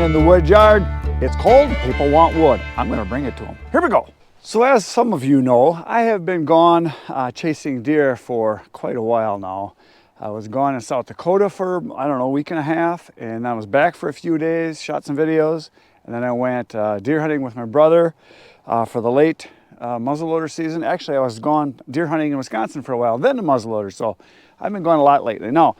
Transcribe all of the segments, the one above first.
in the wood yard. It's cold, people want wood. I'm gonna bring it to them. Here we go. So as some of you know, I have been gone chasing deer for quite a while now. I was gone in South Dakota for, I don't know, a week and a half, and I was back for a few days, shot some videos, and then I went deer hunting with my brother for the late muzzleloader season. Actually, I was gone deer hunting in Wisconsin for a while, then the muzzleloader, so I've been going a lot lately. Now,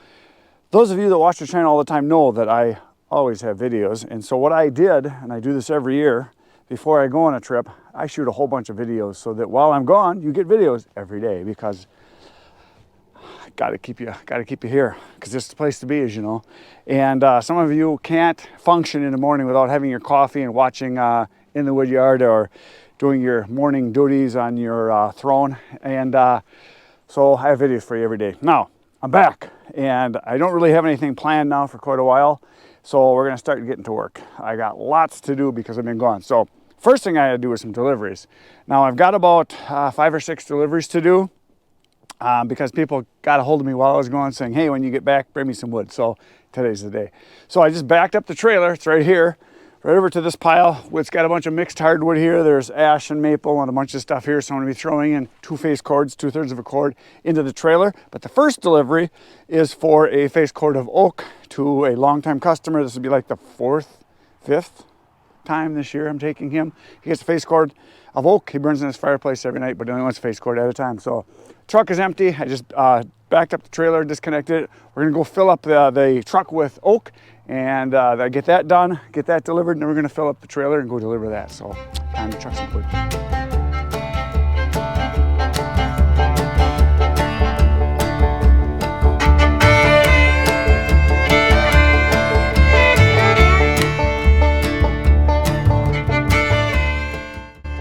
those of you that watch the channel all the time know that I always have videos, and so what I did, and I do this every year, before I go on a trip, I shoot a whole bunch of videos so that while I'm gone, you get videos every day, because I gotta keep you here, because it's the place to be, as you know. And some of you can't function in the morning without having your coffee and watching In the Wood Yard or doing your morning duties on your throne. And so I have videos for you every day. Now, I'm back, and I don't really have anything planned now for quite a while. So we're gonna start getting to work. I got lots to do because I've been gone. So first thing I had to do is some deliveries. Now I've got about 5 or 6 deliveries to do because people got a hold of me while I was gone saying, hey, when you get back, bring me some wood. So today's the day. So I just backed up the trailer, it's right here, right over to this pile. It's got a bunch of mixed hardwood here. There's ash and maple and a bunch of stuff here. So I'm gonna be throwing in 2 face cords, 2/3 of a cord into the trailer. But the first delivery is for a face cord of oak to a longtime customer. This will be like the 4th, 5th time this year I'm taking him. He gets a face cord of oak. He burns in his fireplace every night, but he only wants a face cord at a time. So truck is empty. I just backed up the trailer, disconnected it. We're gonna go fill up the truck with oak, and get that done, get that delivered, and then we're gonna fill up the trailer and go deliver that. So time to truck some wood.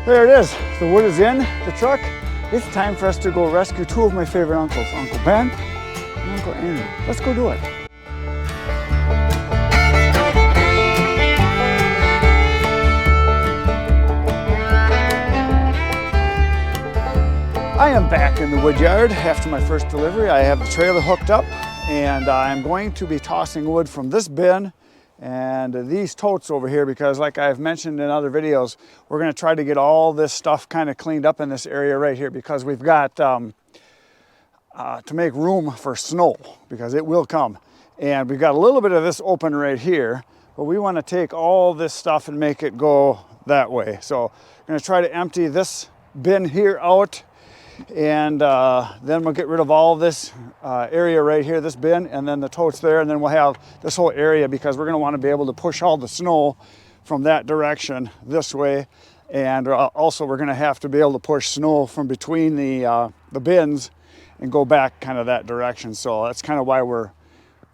There it is, the wood is in the truck. It's time for us to go rescue 2 of my favorite uncles, Uncle Ben and Uncle Andy. Let's go do it. I am back in the wood yard after my first delivery. I have the trailer hooked up, and I'm going to be tossing wood from this bin and these totes over here, because like I've mentioned in other videos, we're going to try to get all this stuff kind of cleaned up in this area right here, because we've got to make room for snow, because it will come. And we've got a little bit of this open right here, but we want to take all this stuff and make it go that way. So I'm going to try to empty this bin here out, and then we'll get rid of all this area right here, this bin, and then the totes there, and then we'll have this whole area, because we're going to want to be able to push all the snow from that direction this way. And also we're going to have to be able to push snow from between the bins and go back kind of that direction. So that's kind of why we're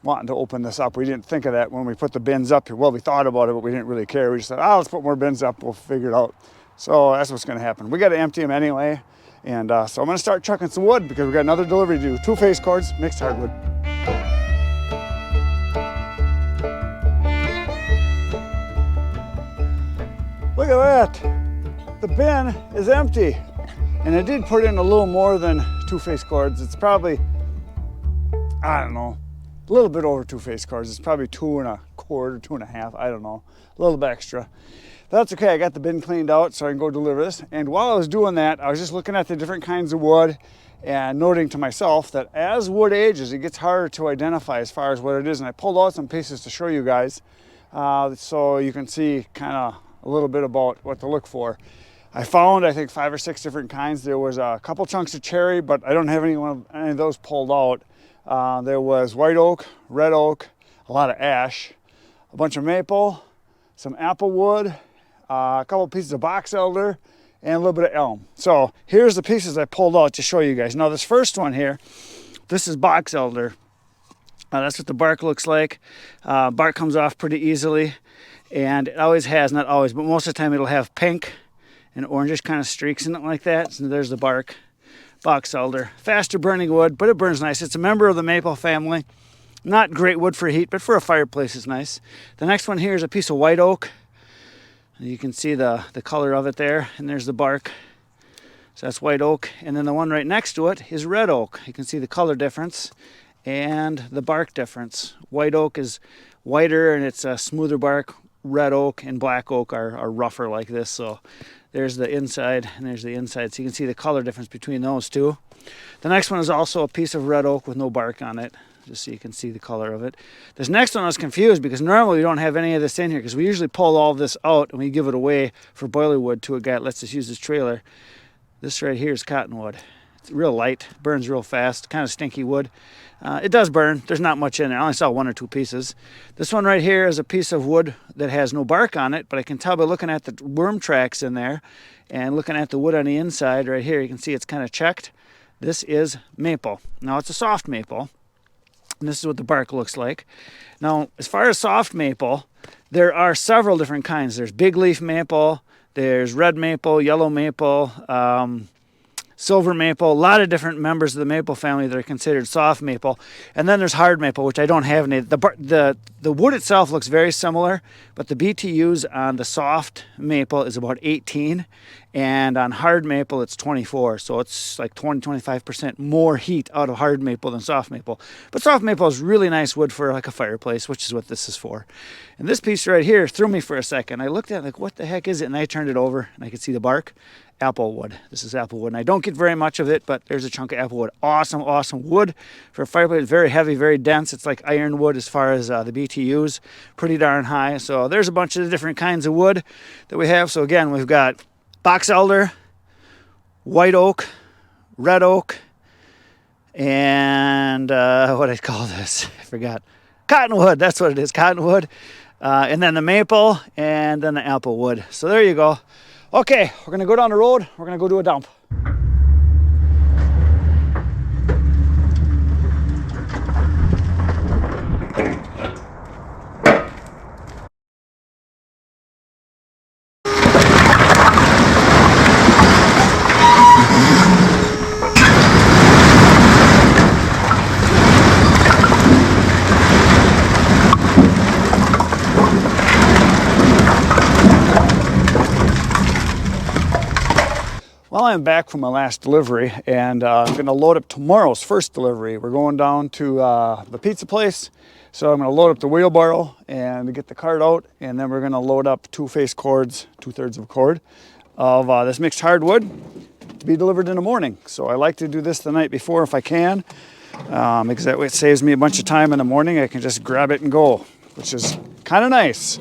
wanting to open this up. We didn't think of that when we put the bins up here. Well, we thought about it, but we didn't really care. We just said, let's put more bins up, we'll figure it out. So that's what's going to happen. We got to empty them anyway. And so I'm going to start chucking some wood, because we've got another delivery to do. 2 face cords, mixed hardwood. Look at that. The bin is empty. And I did put in a little more than 2 face cords. It's probably, I don't know, a little bit over 2 face cords. It's probably 2 1/4, 2 1/2, I don't know, a little bit extra. That's okay, I got the bin cleaned out so I can go deliver this. And while I was doing that, I was just looking at the different kinds of wood and noting to myself that as wood ages, it gets harder to identify as far as what it is. And I pulled out some pieces to show you guys so you can see kind of a little bit about what to look for. I found, I think, 5 or 6 different kinds. There was a couple chunks of cherry, but I don't have any of those pulled out. There was white oak, red oak, a lot of ash, a bunch of maple, some apple wood, a couple pieces of box elder, and a little bit of elm. So here's the pieces I pulled out to show you guys. Now this first one here, this is box elder. That's what the bark looks like. Bark comes off pretty easily, and it always has, not always, but most of the time it'll have pink and orangish kind of streaks in it like that. So there's the bark. Box elder, faster burning wood, but it burns nice. It's a member of the maple family. Not great wood for heat, but for a fireplace is nice. The next one here is a piece of white oak. You can see the color of it there, and there's the bark. So that's white oak. And then the one right next to it is red oak. You can see the color difference and the bark difference. White oak is whiter and it's a smoother bark. red oak and black oak are rougher like this. So there's the inside and there's the inside. So you can see the color difference between those two. The next one is also a piece of red oak with no bark on it, just so you can see the color of it. This next one I was confused because normally we don't have any of this in here because we usually pull all of this out and we give it away for boiler wood to a guy that lets us use his trailer. This right here is cottonwood. It's real light, burns real fast, kind of stinky wood. It does burn. There's not much in it. I only saw 1 or 2 pieces. This one right here is a piece of wood that has no bark on it, but I can tell by looking at the worm tracks in there and looking at the wood on the inside right here, you can see it's kind of checked. This is maple. Now it's a soft maple, and this is what the bark looks like. Now, as far as soft maple, there are several different kinds. There's big leaf maple, there's red maple, yellow maple, silver maple, a lot of different members of the maple family that are considered soft maple. And then there's hard maple, which I don't have any. The wood itself looks very similar, but the BTUs on the soft maple is about 18, and on hard maple it's 24. So it's like 20-25% more heat out of hard maple than soft maple. But soft maple is really nice wood for like a fireplace, which is what this is for. And this piece right here threw me for a second. I looked at it like, what the heck is it? And I turned it over and I could see the bark. Apple wood. This is apple wood, and I don't get very much of it, but there's a chunk of apple wood. Awesome, awesome wood for a fireplace. Very heavy, very dense. It's like ironwood as far as the BTUs. Pretty darn high. So there's a bunch of different kinds of wood that we have. So again, we've got box elder, white oak, red oak, and what I call this? I forgot. Cottonwood. That's what it is. Cottonwood, and then the maple, and then the apple wood. So there you go. Okay, we're gonna go down the road. We're gonna go do a dump. Well, I'm back from my last delivery, and I'm going to load up tomorrow's first delivery. We're going down to the pizza place, so I'm going to load up the wheelbarrow and get the cart out, and then we're going to load up 2 face cords, 2/3 of a cord, of this mixed hardwood to be delivered in the morning. So I like to do this the night before if I can, because that way it saves me a bunch of time in the morning. I can just grab it and go, which is kind of nice.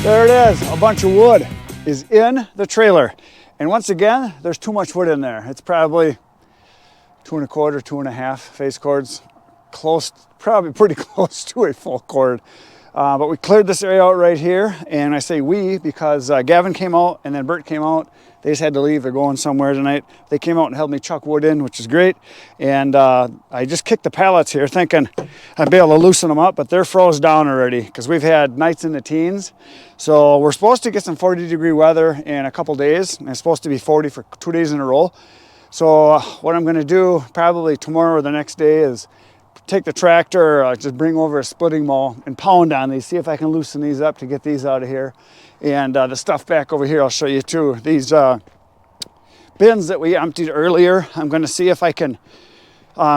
There it is, a bunch of wood is in the trailer. And once again, there's too much wood in there. It's probably 2 1/4, 2 1/2 face cords. Close, probably pretty close to a full cord. But we cleared this area out right here. And I say we because Gavin came out and then Bert came out. They just had to leave, they're going somewhere tonight. They came out and helped me chuck wood in, which is great. And I just kicked the pallets here thinking I'd be able to loosen them up, but they're froze down already because we've had nights in the teens. So we're supposed to get some 40-degree weather in a couple days. And it's supposed to be 40 for 2 days in a row. So what I'm gonna do probably tomorrow or the next day is take the tractor, just bring over a splitting maul and pound on these, see if I can loosen these up to get these out of here. And the stuff back over here, I'll show you too. These bins that we emptied earlier, I'm gonna see if I can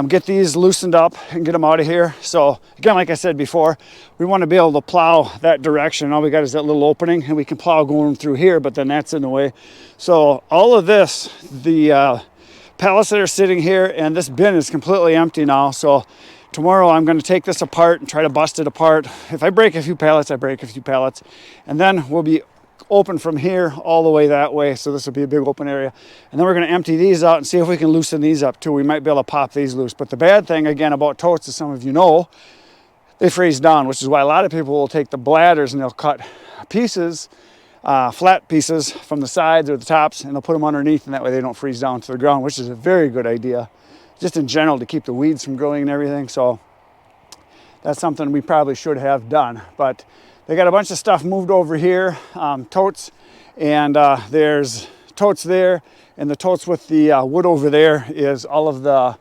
get these loosened up and get them out of here. So again, like I said before, we want to be able to plow that direction. All we got is that little opening and we can plow going through here, but then that's in the way. So all of this, the pallets that are sitting here and this bin is completely empty now. So tomorrow I'm going to take this apart and try to bust it apart. If I break a few pallets, I break a few pallets. And then we'll be open from here all the way that way. So this will be a big open area. And then we're going to empty these out and see if we can loosen these up too. We might be able to pop these loose. But the bad thing again about totes, as some of you know, they freeze down, which is why a lot of people will take the bladders and they'll cut pieces, flat pieces from the sides or the tops, and they'll put them underneath, and that way they don't freeze down to the ground, which is a very good idea, just in general, to keep the weeds from growing and everything. So that's something we probably should have done. But they got a bunch of stuff moved over here, totes, and there's totes there, and the totes with the wood over there is all of the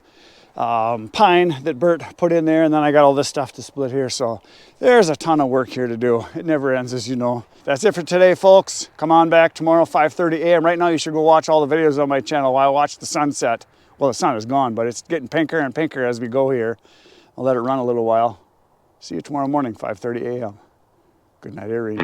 pine that Bert put in there, and then I got all this stuff to split here. So there's a ton of work here to do. It never ends, as you know. That's it for today, folks. Come on back tomorrow, 5:30 a.m. Right now, you should go watch all the videos on my channel while I watch the sunset. Well, the sun is gone, but it's getting pinker and pinker as we go here. I'll let it run a little while. See you tomorrow morning, 5:30 a.m. Good night, Erie.